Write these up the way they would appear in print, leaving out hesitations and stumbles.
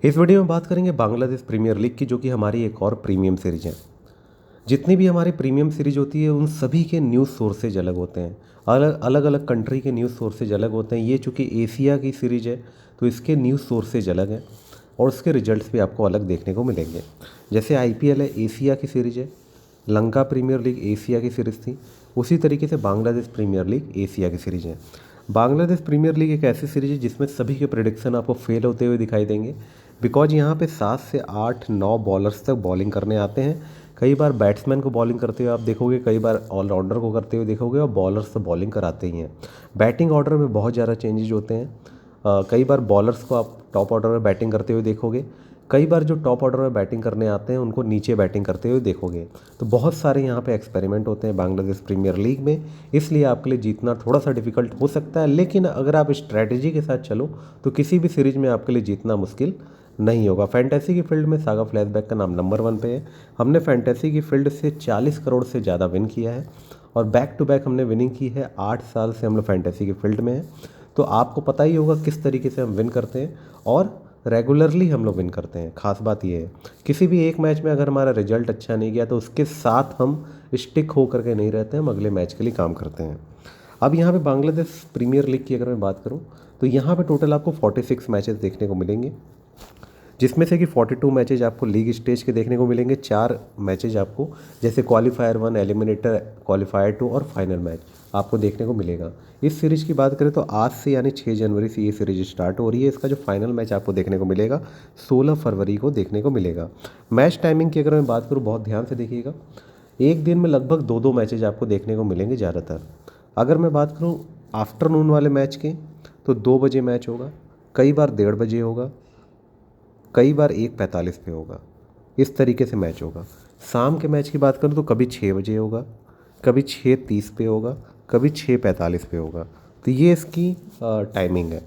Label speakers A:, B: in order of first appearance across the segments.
A: इस वीडियो में बात करेंगे बांग्लादेश प्रीमियर लीग की, जो कि हमारी एक और प्रीमियम सीरीज है। जितनी भी हमारी प्रीमियम सीरीज होती है उन सभी के न्यूज़ सोर्सेज अलग होते हैं, अलग अलग कंट्री के न्यूज़ सोर्सेज अलग होते हैं। ये चूँकि एशिया की सीरीज है तो इसके न्यूज़ सोर्सेज अलग हैं और उसके रिजल्ट्स भी आपको अलग देखने को मिलेंगे। जैसे IPL है, एशिया की सीरीज है। लंका प्रीमियर लीग एशिया की सीरीज़ थी। उसी तरीके से बांग्लादेश प्रीमियर लीग एशिया की सीरीज है। बांग्लादेश प्रीमियर लीग एक ऐसी सीरीज है जिसमें सभी के प्रेडिक्शन आपको फेल होते हुए दिखाई देंगे, बिकॉज यहाँ पे 7 से 8 9 बॉलर्स तक बॉलिंग करने आते हैं। कई बार बैट्समैन को बॉलिंग करते हुए आप देखोगे, कई बार ऑलराउंडर को करते हुए देखोगे, और बॉलर्स तो बॉलिंग कराते ही हैं। बैटिंग ऑर्डर में बहुत ज़्यादा चेंजेज होते हैं। कई बार बॉलर्स को आप टॉप ऑर्डर में बैटिंग करते हुए देखोगे, कई बार जो टॉप ऑर्डर में बैटिंग करने आते हैं उनको नीचे बैटिंग करते हुए देखोगे। तो बहुत सारे यहाँ पे एक्सपेरिमेंट होते हैं बांग्लादेश प्रीमियर लीग में, इसलिए आपके लिए जीतना थोड़ा सा डिफिकल्ट हो सकता है। लेकिन अगर आप स्ट्रैटेजी के साथ चलो तो किसी भी सीरीज में आपके लिए जीतना मुश्किल नहीं होगा। फैंटेसी की फील्ड में सागा फ्लैशबैक का नाम नंबर 1 पे है। हमने फैंटेसी की फील्ड से 40 करोड़ से ज़्यादा विन किया है और बैक टू बैक हमने विनिंग की है। 8 साल से हम लोग फैंटेसी की फील्ड में हैं, तो आपको पता ही होगा किस तरीके से हम विन करते हैं और रेगुलरली हम लोग विन करते हैं। खास बात यह है, किसी भी एक मैच में अगर हमारा रिजल्ट अच्छा नहीं गया तो उसके साथ हम स्टिक होकर के नहीं रहते हैं, हम अगले मैच के लिए काम करते हैं। अब यहाँ पे बांग्लादेश प्रीमियर लीग की अगर मैं बात करूँ तो यहाँ पे टोटल आपको 46 मैचेस देखने को मिलेंगे, जिसमें से कि 42 मैचेज आपको लीग स्टेज के देखने को मिलेंगे। 4 मैचेज आपको जैसे क्वालिफायर 1, एलिमिनेटर, क्वालिफायर 2 और फाइनल मैच आपको देखने को मिलेगा। इस सीरीज़ की बात करें तो आज से यानी 6 जनवरी से ये सीरीज स्टार्ट हो रही है। इसका जो फाइनल मैच आपको देखने को मिलेगा 16 फरवरी को देखने को मिलेगा। मैच टाइमिंग की अगर मैं बात करूँ, बहुत ध्यान से देखिएगा, एक दिन में लगभग 2-2 मैचेज आपको देखने को मिलेंगे ज़्यादातर। अगर मैं बात करूँ आफ्टरनून वाले मैच के तो 2 बजे मैच होगा, कई बार 1:30 बजे होगा, कई बार 1:45 पे होगा। इस तरीके से मैच होगा। शाम के मैच की बात करूँ तो कभी 6 बजे होगा, कभी 6:30 पे होगा, कभी 6:45 पे होगा। तो ये इसकी टाइमिंग है।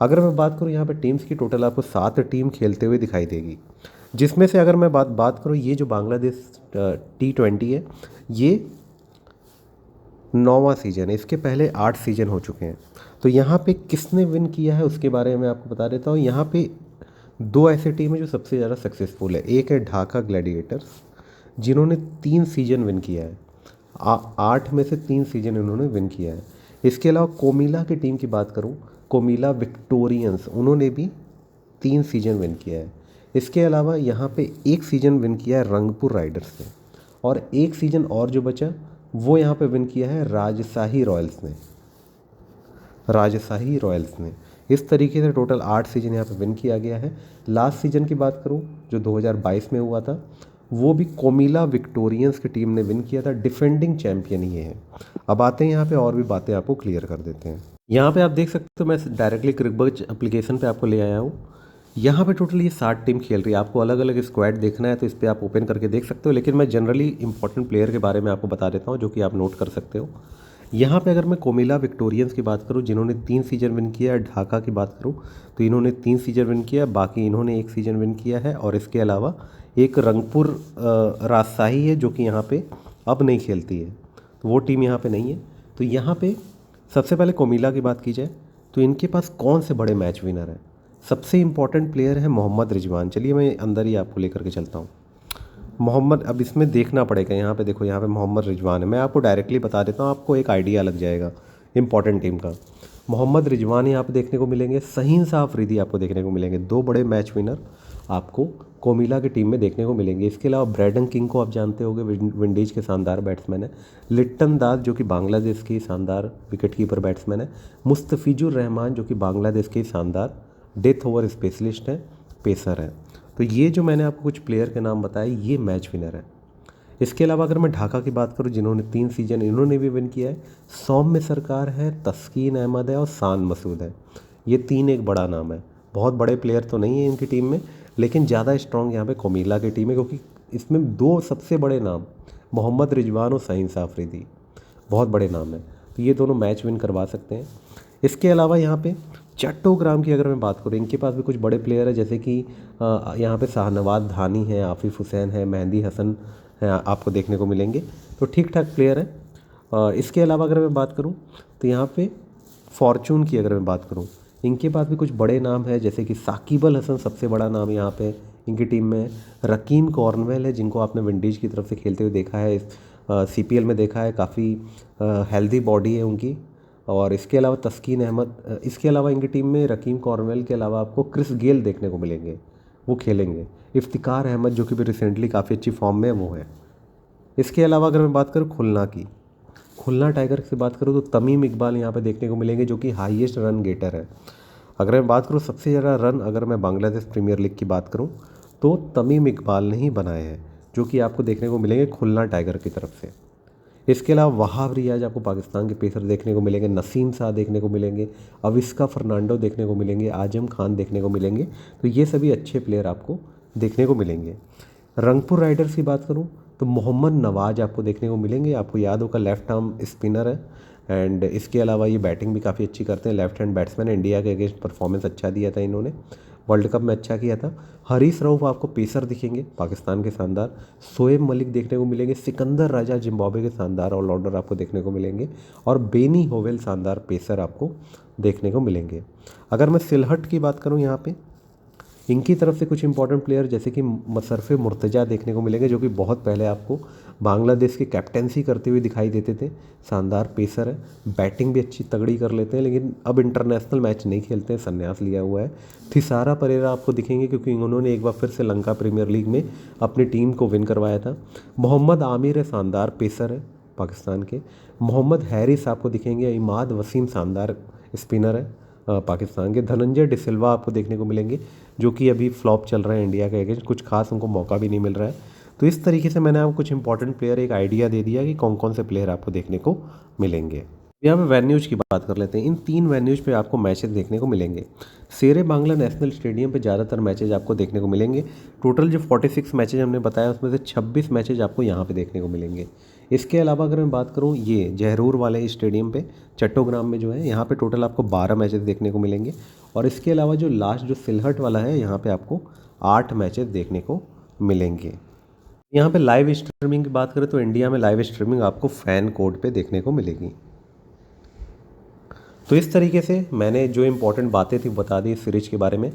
A: अगर मैं बात करूँ यहाँ पे टीम्स की, टोटल आपको 7 टीम खेलते हुए दिखाई देगी, जिसमें से अगर मैं बात करूँ, ये जो बांग्लादेश T20 है ये 9वां सीजन है। इसके पहले 8 सीजन हो चुके हैं। तो यहाँ पे किसने विन किया है उसके बारे में मैं आपको बता देता हूँ। यहाँ पे 2 ऐसे टीम है जो सबसे ज़्यादा सक्सेसफुल है। एक है ढाका ग्लैडिएटर्स, जिन्होंने 3 सीजन विन किया है। 8 में से 3 सीजन इन्होंने विन किया है। इसके अलावा कोमिला की टीम की बात करूँ, कोमिला विक्टोरियंस, उन्होंने भी 3 सीजन विन किया है। इसके अलावा यहाँ पे 1 सीजन विन किया है रंगपुर राइडर्स ने, और 1 सीजन और जो बचा वो यहाँ पे विन किया है राजशाही रॉयल्स ने। इस तरीके से टोटल 8 सीजन यहाँ पे विन किया गया है। लास्ट सीजन की बात करूँ जो 2022 में हुआ था, वो भी कोमिला विक्टोरियंस की टीम ने विन किया था। डिफेंडिंग चैंपियन ये है। अब आते हैं यहाँ पे और भी बातें आपको क्लियर कर देते हैं। यहाँ पे आप देख सकते हो, मैं डायरेक्टली क्रिकबज़ एप्लीकेशन पे आपको ले आया हूँ। यहाँ पे टोटल ये 7 टीम खेल रही है। आपको अलग अलग स्क्वाड देखना है तो इस पर आप ओपन करके देख सकते हो, लेकिन मैं जनरली इंपॉर्टेंट प्लेयर के बारे में आपको बता देता हूँ जो कि आप नोट कर सकते हो। यहाँ पे अगर मैं कोमिला विक्टोरियंस की बात करूँ, जिन्होंने 3 सीजन विन किया है, ढाका की बात करूँ तो इन्होंने 3 सीजन विन किया, बाकी इन्होंने 1 सीजन विन किया है। और इसके अलावा एक रंगपुर राजशाही है जो कि यहाँ पे अब नहीं खेलती है, तो वो टीम यहाँ पे नहीं है। तो यहाँ पे सबसे पहले कोमिला की बात की जाए तो इनके पास कौन से बड़े मैच विनर हैं। सबसे इम्पॉर्टेंट प्लेयर है मोहम्मद रिजवान। चलिए मैं अंदर ही आपको लेकर के चलता हूँ। मोहम्मद, अब इसमें देखना पड़ेगा, यहाँ पे देखो, यहाँ पे मोहम्मद रिजवान है। मैं आपको डायरेक्टली बता देता हूँ, आपको एक आइडिया लग जाएगा इंपॉर्टेंट टीम का। मोहम्मद रिजवान यहाँ पे देखने को मिलेंगे, शहीन शाह अफरीदी आपको देखने को मिलेंगे। 2 बड़े मैच विनर आपको कोमिला की टीम में देखने को मिलेंगे। इसके अलावा ब्रैडन किंग को आप जानते होंगे, विंडीज के शानदार बैट्समैन है। लिट्टन दास जो कि बांग्लादेश की शानदार विकेट कीपर बैट्समैन है। मुस्तफिजुर रहमान जो कि बांग्लादेश के शानदार डेथ ओवर स्पेशलिस्ट हैं, पेसर हैं। तो ये जो मैंने आपको कुछ प्लेयर के नाम बताए, ये मैच विनर है। इसके अलावा अगर मैं ढाका की बात करूँ, जिन्होंने 3 सीजन इन्होंने भी विन किया है, सौम्य सरकार है, तस्कीन अहमद है और शान मसूद है। ये 3 एक बड़ा नाम है। बहुत बड़े प्लेयर तो नहीं है इनकी टीम में, लेकिन ज़्यादा स्ट्रॉन्ग यहाँ पे कोमिला की टीम है, क्योंकि इसमें 2 सबसे बड़े नाम, मोहम्मद रिजवान और शहीन शाह अफरीदी, बहुत बड़े नाम हैं। तो ये दोनों मैच विन करवा सकते हैं। इसके अलावा यहाँ पे चट्टोग्राम की अगर मैं बात करूँ, इनके पास भी कुछ बड़े प्लेयर हैं, जैसे कि यहाँ पे शाहनवाज धानी है, आफिफ हुसैन है, मेहंदी हसन है, आपको देखने को मिलेंगे। तो ठीक ठाक प्लेयर हैं। इसके अलावा अगर मैं बात करूँ तो यहाँ पे फॉर्चून की अगर मैं बात करूँ, इनके पास भी कुछ बड़े नाम हैं, जैसे कि साकिब अल हसन सबसे बड़ा नाम यहाँ पे इनकी टीम में है। रकीम कॉर्नवेल है, जिनको आपने विंडीज की तरफ से खेलते हुए देखा है, CPL में देखा है, काफ़ी हेल्दी बॉडी है उनकी। और इसके अलावा तस्कीन अहमद, इसके अलावा इनकी टीम में रकीम कॉर्नवेल के अलावा आपको क्रिस गेल देखने को मिलेंगे, वो खेलेंगे। इफ्तिकार अहमद जो कि भी रिसेंटली काफ़ी अच्छी फॉर्म में वो है। इसके अलावा अगर मैं बात करूँ खुलना की, खुलना टाइगर से बात करूँ तो तमीम इकबाल यहाँ पे देखने को मिलेंगे, जो कि हाईएस्ट रन गेटर है। अगर मैं बात करूँ सबसे ज़्यादा रन, अगर मैं बांग्लादेश प्रीमियर लीग की बात करूँ तो तमीम इकबाल ने ही बनाए हैं, जो कि आपको देखने को मिलेंगे खुलना टाइगर की तरफ से। इसके अलावा वहाब रियाज आपको पाकिस्तान के पेसर देखने को मिलेंगे, नसीम शाह देखने को मिलेंगे, अविस्का फर्नांडो देखने को मिलेंगे, आजम खान देखने को मिलेंगे। तो ये सभी अच्छे प्लेयर आपको देखने को मिलेंगे। रंगपुर राइडर्स की बात करूँ तो मोहम्मद नवाज आपको देखने को मिलेंगे। आपको याद होगा लेफ्ट आर्म स्पिनर है, एंड इसके अलावा ये बैटिंग भी काफ़ी अच्छी करते हैं, लेफ्ट हैंड बैट्समैन है। इंडिया के अगेंस्ट परफॉर्मेंस अच्छा दिया था इन्होंने, वर्ल्ड कप में अच्छा किया था। हरीश रऊफ आपको पेसर दिखेंगे पाकिस्तान के शानदार। शोएब मलिक देखने को मिलेंगे। सिकंदर राजा जिम्बाब्वे के शानदार ऑलराउंडर आपको देखने को मिलेंगे। और बेनी होवेल शानदार पेसर आपको देखने को मिलेंगे। अगर मैं सिलहट की बात करूँ यहाँ पे, इनकी तरफ से कुछ इंपॉर्टेंट प्लेयर जैसे कि मशरफ़े मुर्तज़ा देखने को मिलेंगे, जो कि बहुत पहले आपको बांग्लादेश की कैप्टेंसी करते हुए दिखाई देते थे। शानदार पेसर है, बैटिंग भी अच्छी तगड़ी कर लेते हैं, लेकिन अब इंटरनेशनल मैच नहीं खेलते हैं, संन्यास लिया हुआ है। थिसारा परेरा आपको दिखेंगे, क्योंकि उन्होंने एक बार फिर से लंका प्रीमियर लीग में अपनी टीम को विन करवाया था। मोहम्मद आमिर है, शानदार पेसर है पाकिस्तान के। मोहम्मद हैरिस आपको दिखेंगे। इमाद वसीम शानदार स्पिनर है पाकिस्तान के। धनंजय डिसिल्वा आपको देखने को मिलेंगे, जो कि अभी फ्लॉप चल रहे हैं इंडिया के अगेंस्ट, कुछ खास उनको मौका भी नहीं मिल रहा है। तो इस तरीके से मैंने आपको कुछ इंपॉर्टेंट प्लेयर एक आइडिया दे दिया कि कौन कौन से प्लेयर आपको देखने को मिलेंगे। यहाँ पे वेन्यूज की बात कर लेते हैं। इन 3 वेन्यूज पे आपको मैचेस देखने को मिलेंगे। शेरे बांग्ला नेशनल स्टेडियम पे ज़्यादातर मैचेज आपको देखने को मिलेंगे। टोटल जो 46 मैचेज हमने बताया, उसमें से 26 मैचेज आपको यहाँ पे देखने को मिलेंगे। इसके अलावा अगर मैं बात करूँ ये जहरूर वाले स्टेडियम पे, चट्टोग्राम में जो है, यहाँ पे टोटल आपको 12 मैचेस देखने को मिलेंगे। और इसके अलावा जो लास्ट जो सिलहट वाला है, यहाँ पे आपको 8 मैचेस देखने को मिलेंगे। यहाँ पे लाइव स्ट्रीमिंग की बात करें तो इंडिया में लाइव स्ट्रीमिंग आपको फैन कोड पे देखने को मिलेगी। तो इस तरीके से मैंने जो इंपॉर्टेंट बातें थी बता दी इस सीरीज के बारे में।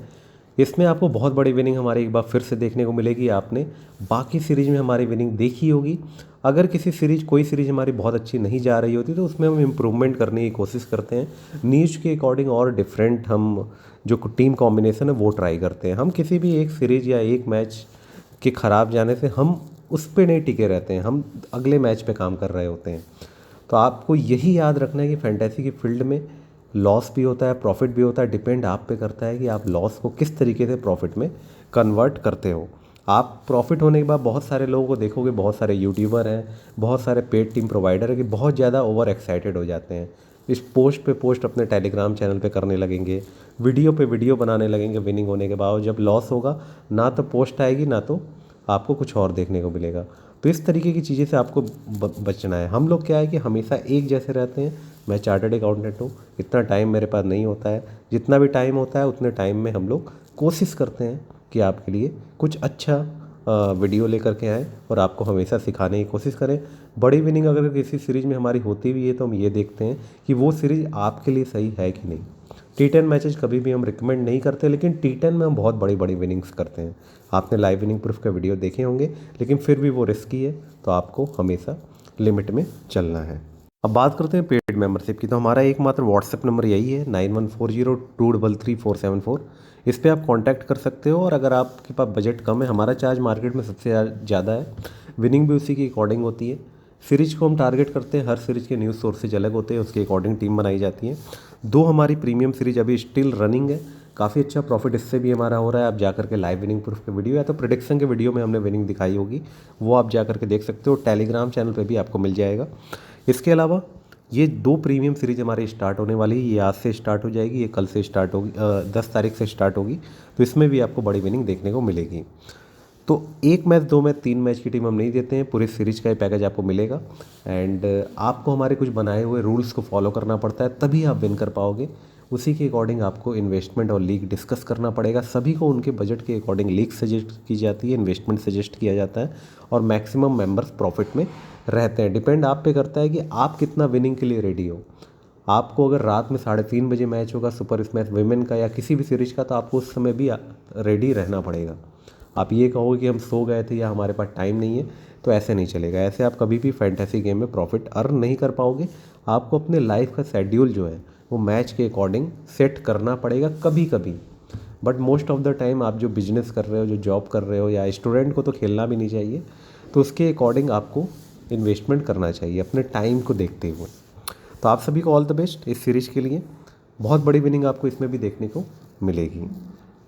A: इसमें आपको बहुत बड़ी विनिंग हमारी एक बार फिर से देखने को मिलेगी। आपने बाकी सीरीज में हमारी विनिंग देखी होगी। अगर कोई सीरीज हमारी बहुत अच्छी नहीं जा रही होती तो उसमें हम इम्प्रूवमेंट करने की कोशिश करते हैं। नीच के अकॉर्डिंग और डिफरेंट हम जो टीम कॉम्बिनेशन है वो ट्राई करते हैं। हम किसी भी एक सीरीज या एक मैच के ख़राब जाने से हम उस पर नहीं टिके रहते हैं, हम अगले मैच पे काम कर रहे होते हैं। तो आपको यही याद रखना है कि फैंटेसी की फील्ड में लॉस भी होता है, प्रॉफिट भी होता है। डिपेंड आप पे करता है कि आप लॉस को किस तरीके से प्रॉफिट में कन्वर्ट करते हो। आप प्रॉफिट होने के बाद बहुत सारे लोगों को देखोगे, बहुत सारे यूट्यूबर हैं, बहुत सारे पेड टीम प्रोवाइडर है कि बहुत ज़्यादा ओवर एक्साइटेड हो जाते हैं। इस पोस्ट पे पोस्ट अपने टेलीग्राम चैनल पे करने लगेंगे, वीडियो पे वीडियो बनाने लगेंगे विनिंग होने के बाद। जब लॉस होगा ना तो पोस्ट आएगी, ना तो आपको कुछ और देखने को मिलेगा। तो इस तरीके की चीज़ें से आपको बचना है। हम लोग क्या है कि हमेशा एक जैसे रहते हैं। मैं चार्टर्ड अकाउंटेंट हूँ, इतना टाइम मेरे पास नहीं होता है। जितना भी टाइम होता है उतने टाइम में हम लोग कोशिश करते हैं कि आपके लिए कुछ अच्छा वीडियो लेकर के आएँ और आपको हमेशा सिखाने की कोशिश करें। बड़ी विनिंग अगर किसी सीरीज़ में हमारी होती भी है तो हम ये देखते हैं कि वो सीरीज़ आपके लिए सही है कि नहीं। T10 मैचेज कभी भी हम रिकमेंड नहीं करते, लेकिन T10 में हम बहुत बड़ी बड़ी विनिंग्स करते हैं। आपने लाइव विनिंग प्रूफ का वीडियो देखे होंगे, लेकिन फिर भी वो रिस्की है, तो आपको हमेशा लिमिट में चलना है। अब बात करते हैं पेड मेंबरशिप की। तो हमारा एकमात्र व्हाट्सएप नंबर यही है 9140233474। इस पर आप कांटेक्ट कर सकते हो। और अगर आपके पास बजट कम है, हमारा चार्ज मार्केट में सबसे ज़्यादा है, विनिंग भी उसी के अकॉर्डिंग होती है। सीरीज को हम टारगेट करते हैं, हर सीरीज के न्यूज़ सोर्सेज अलग होते हैं, उसके अकॉर्डिंग टीम बनाई जाती है। 2 हमारी प्रीमियम सीरीज अभी स्टिल रनिंग है, काफ़ी अच्छा प्रॉफिट इससे भी हमारा हो रहा है। आप जा करके लाइव विनिंग प्रूफ के वीडियो या तो प्रेडिक्शन के वीडियो में हमने विनिंग दिखाई होगी, वो आप जा करके देख सकते हो। टेलीग्राम चैनल पे भी आपको मिल जाएगा। इसके अलावा ये 2 प्रीमियम सीरीज हमारी स्टार्ट होने वाली है। ये आज से स्टार्ट हो जाएगी, ये कल से स्टार्ट होगी, 10 तारीख से स्टार्ट होगी। तो इसमें भी आपको बड़ी विनिंग देखने को मिलेगी। तो 1 मैच, 2 मैच, 3 मैच की टीम हम नहीं देते हैं, पूरी सीरीज का ही पैकेज आपको मिलेगा। एंड आपको हमारे कुछ बनाए हुए रूल्स को फॉलो करना पड़ता है, तभी आप विन कर पाओगे। उसी के अकॉर्डिंग आपको इन्वेस्टमेंट और लीग डिस्कस करना पड़ेगा। सभी को उनके बजट के अकॉर्डिंग लीग सजेस्ट की जाती है, इन्वेस्टमेंट सजेस्ट किया जाता है, और मैक्सिमम मेंबर्स प्रॉफिट में रहते हैं। डिपेंड आप पे करता है कि आप कितना विनिंग के लिए रेडी हो। आपको अगर रात में 3:30 बजे मैच होगा सुपर स्मैश विमेन का या किसी भी सीरीज का, तो आपको उस समय भी रेडी रहना पड़ेगा। आप ये कहोगे कि हम सो गए थे या हमारे पास टाइम नहीं है, तो ऐसे नहीं चलेगा। ऐसे आप कभी भी फैंटेसी गेम में प्रॉफिट अर्न नहीं कर पाओगे। आपको अपने लाइफ का शेड्यूल जो है वो मैच के अकॉर्डिंग सेट करना पड़ेगा कभी कभी। But most of the time आप जो बिजनेस कर रहे हो, जो जॉब कर रहे हो, या स्टूडेंट को तो खेलना भी नहीं चाहिए, तो उसके अकॉर्डिंग आपको इन्वेस्टमेंट करना चाहिए अपने टाइम को देखते हुए। तो आप सभी को ऑल द बेस्ट इस सीरीज़ के लिए। बहुत बड़ी विनिंग आपको इसमें भी देखने को मिलेगी।